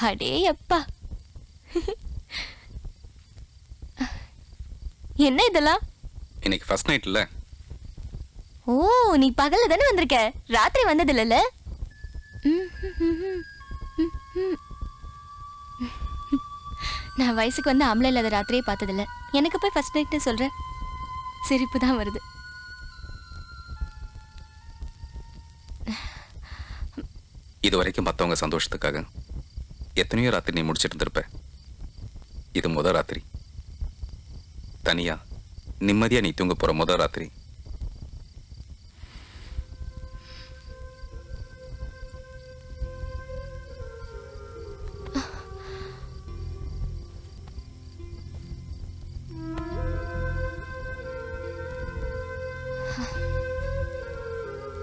அடே அப்பா, என்ன இதெல்லாம்? இன்னைக்கு ஃபர்ஸ்ட் நைட் இல்ல? ஓ, நீ பகல்ல தானே வந்திருக்க, ராத்திரி வந்தது இல்லல? நான் வயசுக்கு வந்து ஆம்பளை இல்லாத ராத்திரியே பார்த்ததில்ல. எனக்கு போய் ஃபர்ஸ்ட் நைட்னு சொல்ற, சிரிப்பு தான் வருது. இது வரைக்கும் மற்றவங்க சந்தோஷத்துக்காக எத்தனையோ ராத்திரி நீ முடிச்சிட்டு இருந்திருப்ப. இது முதல் ராத்திரி. தனியா நிம்மதியா நீ தூங்க போற முதல் ராத்திரி.